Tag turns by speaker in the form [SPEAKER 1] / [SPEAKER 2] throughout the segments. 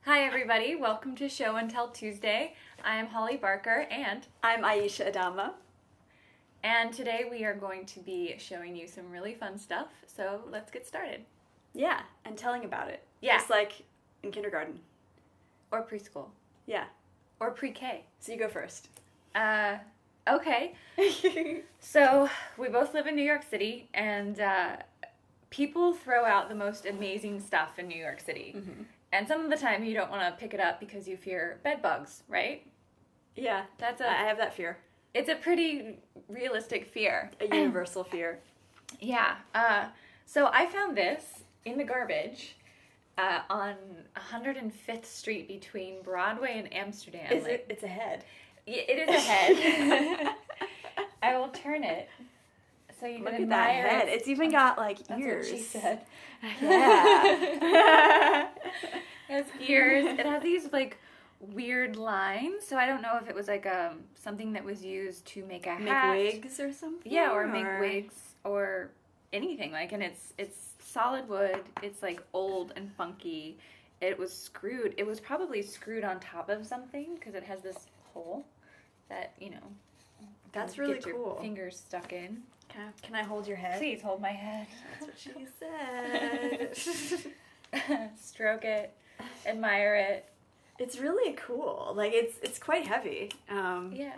[SPEAKER 1] Hi everybody, welcome to Show and Tell Tuesday. I am Holly Barker and
[SPEAKER 2] I'm Ayesha Adamo.
[SPEAKER 1] today we are going to be showing you some really fun stuff, so let's get started.
[SPEAKER 2] Yeah, and telling about it.
[SPEAKER 1] Yeah.
[SPEAKER 2] Just like in kindergarten.
[SPEAKER 1] Or preschool.
[SPEAKER 2] Yeah.
[SPEAKER 1] Or pre-K.
[SPEAKER 2] So you go first.
[SPEAKER 1] Okay. So we both live in New York City and people throw out the most amazing stuff in New York City.
[SPEAKER 2] Mm-hmm.
[SPEAKER 1] And some of the time you don't want to pick it up because you fear bed bugs, right?
[SPEAKER 2] Yeah, I have that fear.
[SPEAKER 1] It's a pretty realistic fear.
[SPEAKER 2] A universal fear.
[SPEAKER 1] Yeah. So I found this in the garbage on 105th Street between Broadway and Amsterdam.
[SPEAKER 2] It's a head.
[SPEAKER 1] It is a head. I will turn it so you
[SPEAKER 2] Look
[SPEAKER 1] can
[SPEAKER 2] at that
[SPEAKER 1] admire
[SPEAKER 2] head.
[SPEAKER 1] it.
[SPEAKER 2] It's even got like
[SPEAKER 1] That's
[SPEAKER 2] ears.
[SPEAKER 1] what she said.
[SPEAKER 2] Yeah.
[SPEAKER 1] It has ears. It has these like weird lines. So I don't know if it was like something that was used to make a hat.
[SPEAKER 2] Make wigs or something?
[SPEAKER 1] Yeah, or make wigs or anything. Like, and it's solid wood. It's like old and funky. It was screwed. It was probably screwed on top of something because it has this hole that, you know.
[SPEAKER 2] That's really
[SPEAKER 1] get
[SPEAKER 2] cool.
[SPEAKER 1] Your fingers stuck in.
[SPEAKER 2] Can I hold your head?
[SPEAKER 1] Please hold my head.
[SPEAKER 2] That's what she said.
[SPEAKER 1] Stroke it. Admire it.
[SPEAKER 2] It's really cool. Like it's quite heavy.
[SPEAKER 1] Yeah.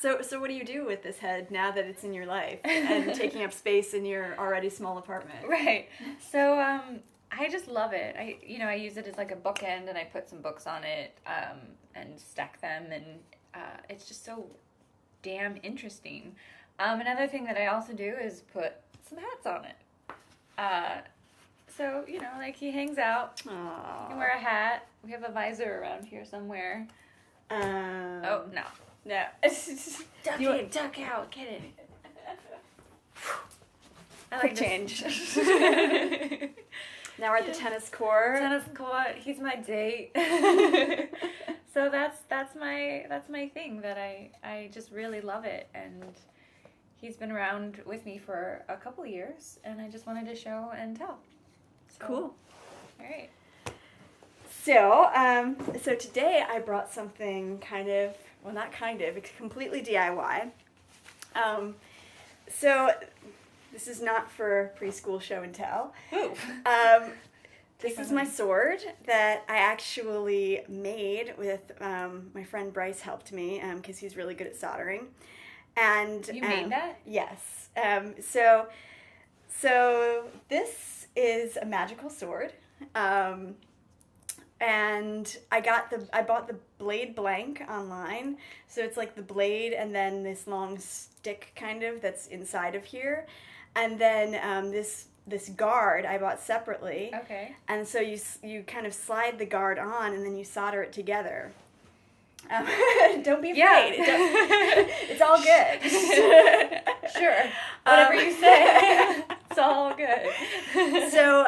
[SPEAKER 2] So what do you do with this head now that it's in your life and taking up space in your already small apartment?
[SPEAKER 1] Right. So I just love it. I use it as like a bookend, and I put some books on it and stack them, and it's just so damn interesting. Another thing that I also do is put some hats on it. So, like he hangs out.
[SPEAKER 2] Aww.
[SPEAKER 1] You can wear a hat. We have a visor around here somewhere. Oh, no.
[SPEAKER 2] No.
[SPEAKER 1] Duck out. Get it. I
[SPEAKER 2] Quick
[SPEAKER 1] like
[SPEAKER 2] change. Now we're at the tennis court.
[SPEAKER 1] Tennis court. He's my date. So that's my thing that I just really love it, and he's been around with me for a couple years, and I just wanted to show and tell. So,
[SPEAKER 2] Cool.
[SPEAKER 1] All right.
[SPEAKER 2] So today I brought something it's completely DIY. So this is not for preschool show and tell.
[SPEAKER 1] Ooh.
[SPEAKER 2] This is my sword that I actually made with my friend Bryce helped me because he's really good at soldering. And
[SPEAKER 1] You made that?
[SPEAKER 2] Yes. So this is a magical sword. And I bought the blade blank online. So it's like the blade and then this long stick kind of that's inside of here. And then this guard I bought separately.
[SPEAKER 1] Okay.
[SPEAKER 2] And so you kind of slide the guard on and then you solder it together. Don't be afraid.
[SPEAKER 1] Yeah.
[SPEAKER 2] It's all good.
[SPEAKER 1] Sure. Whatever you say. It's all good.
[SPEAKER 2] So,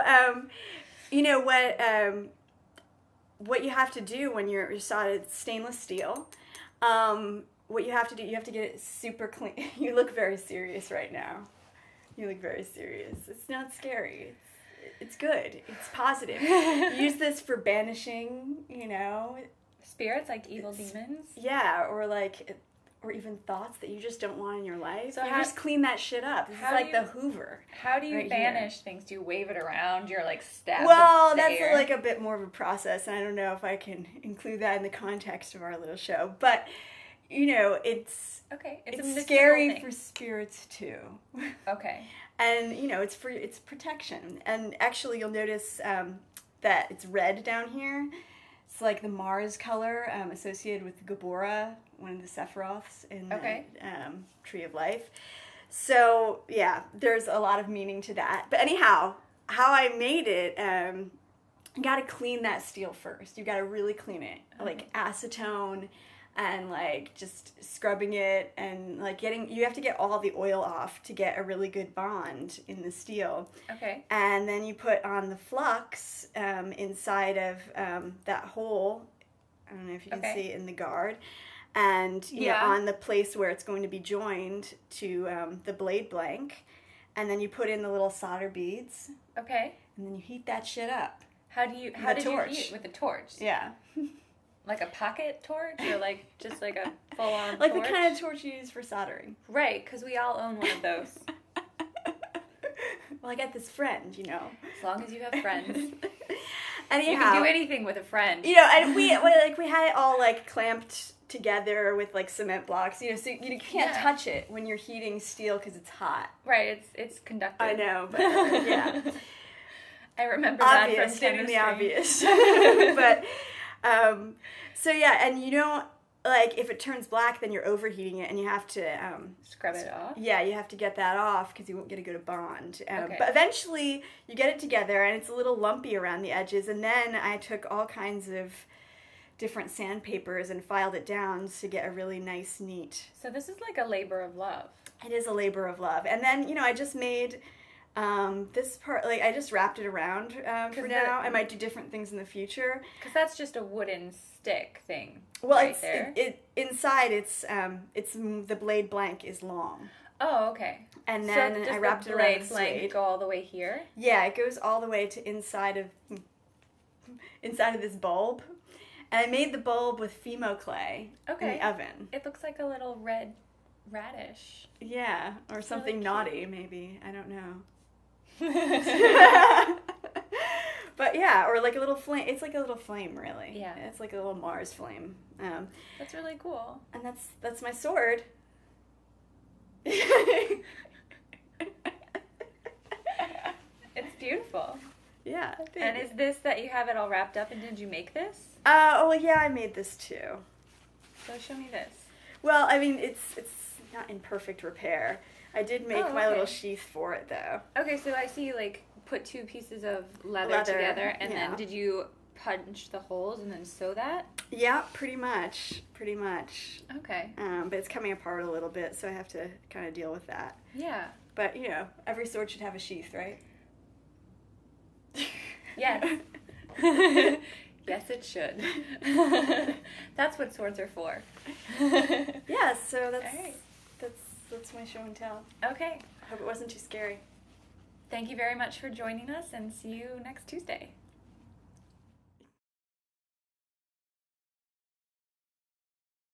[SPEAKER 2] what you have to do when you're soldered stainless steel, what you have to do, you have to get it super clean. You look very serious right now. You look very serious. It's not scary. It's good. It's positive. Use this for banishing,
[SPEAKER 1] Spirits, like evil demons?
[SPEAKER 2] Yeah, or even thoughts that you just don't want in your life.
[SPEAKER 1] So
[SPEAKER 2] you just clean that shit up. This is like the Hoover.
[SPEAKER 1] How do you
[SPEAKER 2] right
[SPEAKER 1] banish
[SPEAKER 2] here.
[SPEAKER 1] things? Do you wave it around? You're like stabbed.
[SPEAKER 2] Well, that's like a bit more of a process, and I don't know if I can include that in the context of our little show. But it's
[SPEAKER 1] okay.
[SPEAKER 2] It's scary for spirits too.
[SPEAKER 1] Okay.
[SPEAKER 2] And it's protection. And actually, you'll notice that it's red down here. It's like the Mars color associated with Gabora, one of the Sephiroths in the Tree of Life. So, yeah, there's a lot of meaning to that. But anyhow, how I made it, you got to clean that steel first. You got to really clean it. Like acetone and like just scrubbing it and like you have to get all the oil off to get a really good bond in the steel.
[SPEAKER 1] Okay.
[SPEAKER 2] And then you put on the flux inside of that hole. I don't know if you can see it in the guard. And on the place where it's going to be joined to the blade blank. And then you put in the little solder beads.
[SPEAKER 1] Okay.
[SPEAKER 2] And then you heat that shit up.
[SPEAKER 1] How did you heat with a torch?
[SPEAKER 2] Yeah.
[SPEAKER 1] Like a pocket torch, or like just like a full-on
[SPEAKER 2] like
[SPEAKER 1] torch?
[SPEAKER 2] the kind of torch you use for soldering.
[SPEAKER 1] Right, because we all own one of those.
[SPEAKER 2] Well, I got this friend, you know.
[SPEAKER 1] As long as you have friends.
[SPEAKER 2] Anyhow,
[SPEAKER 1] You can do anything with a friend.
[SPEAKER 2] You know, and we had it all like clamped together with like cement blocks, you know, so you can't touch it when you're heating steel because it's hot.
[SPEAKER 1] Right, it's conductive.
[SPEAKER 2] I know, but yeah.
[SPEAKER 1] I remember
[SPEAKER 2] obvious,
[SPEAKER 1] that from
[SPEAKER 2] stating
[SPEAKER 1] chemistry.
[SPEAKER 2] the obvious. But, so yeah, and you don't, like, if it turns black, then you're overheating it, and you have to...
[SPEAKER 1] scrub it off?
[SPEAKER 2] Yeah, you have to get that off, because you won't get a good bond.
[SPEAKER 1] Okay.
[SPEAKER 2] But eventually, you get it together, and it's a little lumpy around the edges, and then I took all kinds of different sandpapers and filed it down to get a really nice, neat...
[SPEAKER 1] So this is like a labor of love.
[SPEAKER 2] It is a labor of love. And then, you know, I just made... this part, like, I just wrapped it around for now. I might do different things in the future.
[SPEAKER 1] Because that's just a wooden stick thing.
[SPEAKER 2] Well,
[SPEAKER 1] right
[SPEAKER 2] it's
[SPEAKER 1] there.
[SPEAKER 2] Inside. It's the blade blank is long.
[SPEAKER 1] Oh, okay.
[SPEAKER 2] And then
[SPEAKER 1] so
[SPEAKER 2] I wrapped it around
[SPEAKER 1] blade
[SPEAKER 2] the
[SPEAKER 1] blank
[SPEAKER 2] suede.
[SPEAKER 1] go all the way here?
[SPEAKER 2] Yeah, it goes all the way to inside of this bulb. And I made the bulb with Fimo clay in the oven.
[SPEAKER 1] It looks like a little red radish.
[SPEAKER 2] Yeah, or something
[SPEAKER 1] really
[SPEAKER 2] naughty, maybe. I don't know. But yeah, or like a little flame. It's like a little flame, really.
[SPEAKER 1] Yeah.
[SPEAKER 2] It's like a little Mars flame.
[SPEAKER 1] That's really cool.
[SPEAKER 2] And that's my sword.
[SPEAKER 1] It's beautiful.
[SPEAKER 2] Yeah.
[SPEAKER 1] And is this that you have it all wrapped up, and did you make this?
[SPEAKER 2] Oh yeah, I made this too.
[SPEAKER 1] So show me this.
[SPEAKER 2] Well, I mean, it's not in perfect repair. I did make my little sheath for it though.
[SPEAKER 1] Okay, so I see you like put two pieces of leather together, and then did you punch the holes and then sew that?
[SPEAKER 2] Yeah, pretty much.
[SPEAKER 1] Okay.
[SPEAKER 2] But it's coming apart a little bit, so I have to kind of deal with that.
[SPEAKER 1] Yeah.
[SPEAKER 2] But, you know, every sword should have a sheath, right?
[SPEAKER 1] Yes. Yes, it should. That's what swords are for.
[SPEAKER 2] Yeah, so that's my show and tell.
[SPEAKER 1] Okay.
[SPEAKER 2] Hope it wasn't too scary.
[SPEAKER 1] Thank you very much for joining us, and see you next Tuesday.